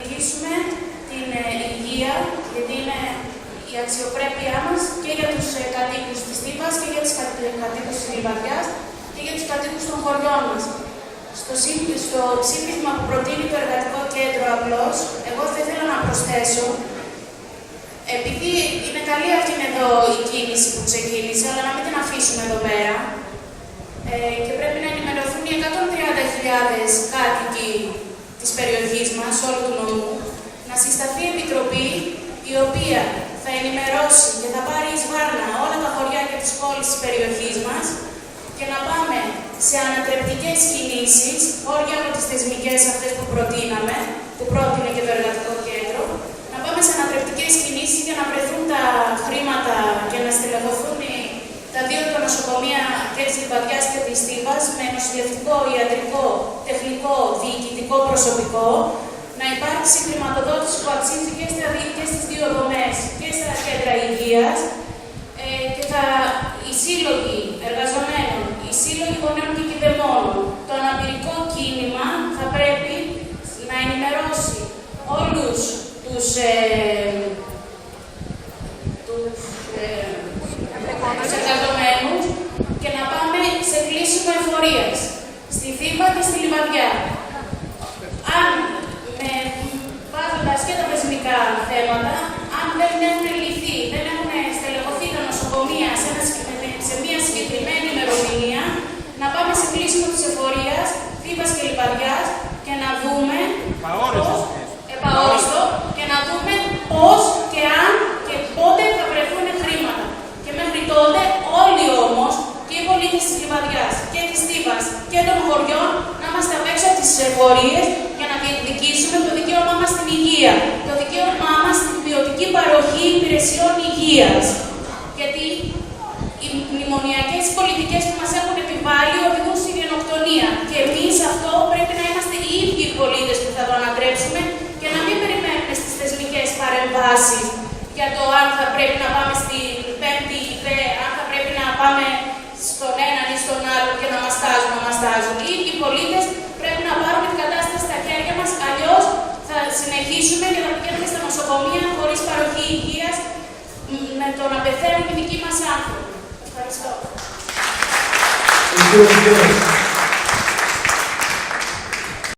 Διεκδικήσουμε την υγεία, γιατί είναι η αξιοπρέπειά μας και για τους κατοίκους της Θήβας και για τους κατοίκους της Λιβαδιάς και για τους κατοίκους των χωριών μας. Στο ψήφισμα που προτείνει το Εργατικό Κέντρο απλώς, εγώ θα ήθελα να προσθέσω, επειδή είναι καλή αυτή εδώ η κίνηση που ξεκίνησε, αλλά να μην την αφήσουμε εδώ πέρα, και πρέπει να ενημερωθούν οι 130.000 κάτοικοι της περιοχής μας, όλου του νομού, να συσταθεί επιτροπή η οποία θα ενημερώσει και θα πάρει εις βάρνα όλα τα χωριά και τις πόλεις της περιοχής μας και να πάμε σε ανατρεπτικές κινήσεις, όχι από τις θεσμικές αυτές που προτείναμε, που πρότεινε και το Εργατικό Κέντρο, να πάμε σε ανατρεπτικές κινήσεις για να βρεθούν τα χρήματα και να στελεχωθούν τα δύο νοσοκομεία και της Λιβαδιάς και της Θήβας με νοσηλευτικό, ιατρικό, τεχνικό, διοικητικό προσωπικό, να υπάρξει χρηματοδότηση που αξίζει και στις δύο δομές και στα κέντρα υγείας και οι σύλλογοι εργαζομένων, οι σύλλογοι γονέων και κηδεμόνων, το αναπηρικό κίνημα θα πρέπει να ενημερώσει όλους τους εργαζομένους και να πάμε σε κλείσιμο εφορίας στη Θήβα και στη Λιβαδιά. Αν βάζοντας και τα θεσμικά θέματα, αν δεν έχουν λυθεί, δεν έχουν στελεχωθεί τα νοσοκομεία σε μια συγκεκριμένη ημερομηνία, να πάμε σε κλείσιμο της εφορίας Θήβας και Λιβαδιάς και να δούμε επαόριστο και να δούμε πώς και αν και πότε θα βρεθούν χρήματα. Και μέχρι τότε όλοι όμως, και οι πολίτες της Λιβαδιάς και της Θήβας και των χωριών, να είμαστε απ' έξω από τις εφορίες για να διεκδικήσουμε το δικαίωμά μας στην υγεία, το δικαίωμά μας στην ποιοτική παροχή υπηρεσιών υγείας. Γιατί οι μνημονιακές πολιτικές που μας έχουν επιβάλει οδηγούν στη γενοκτονία. Και εμείς αυτό πρέπει να είμαστε οι ίδιοι πολίτες που θα το ανατρέψουμε και να μην περιμένουμε στις θεσμικές παρεμβάσεις για το αν θα πρέπει να πάμε στην πέμπτη ιδέα, αν θα πρέπει να πάμε στον έναν ή στον άλλον και να μας τάζουν. Οι ίδιοι πολίτες πρέπει να πάρουμε την κατάσταση στα χέρια μας, αλλιώς θα συνεχίσουμε και θα πηγαίνουμε στα νοσοκομεία χωρίς παροχή υγείας, με το να πεθαίνουν οι δικοί μας άνθρωποι. Ευχαριστώ.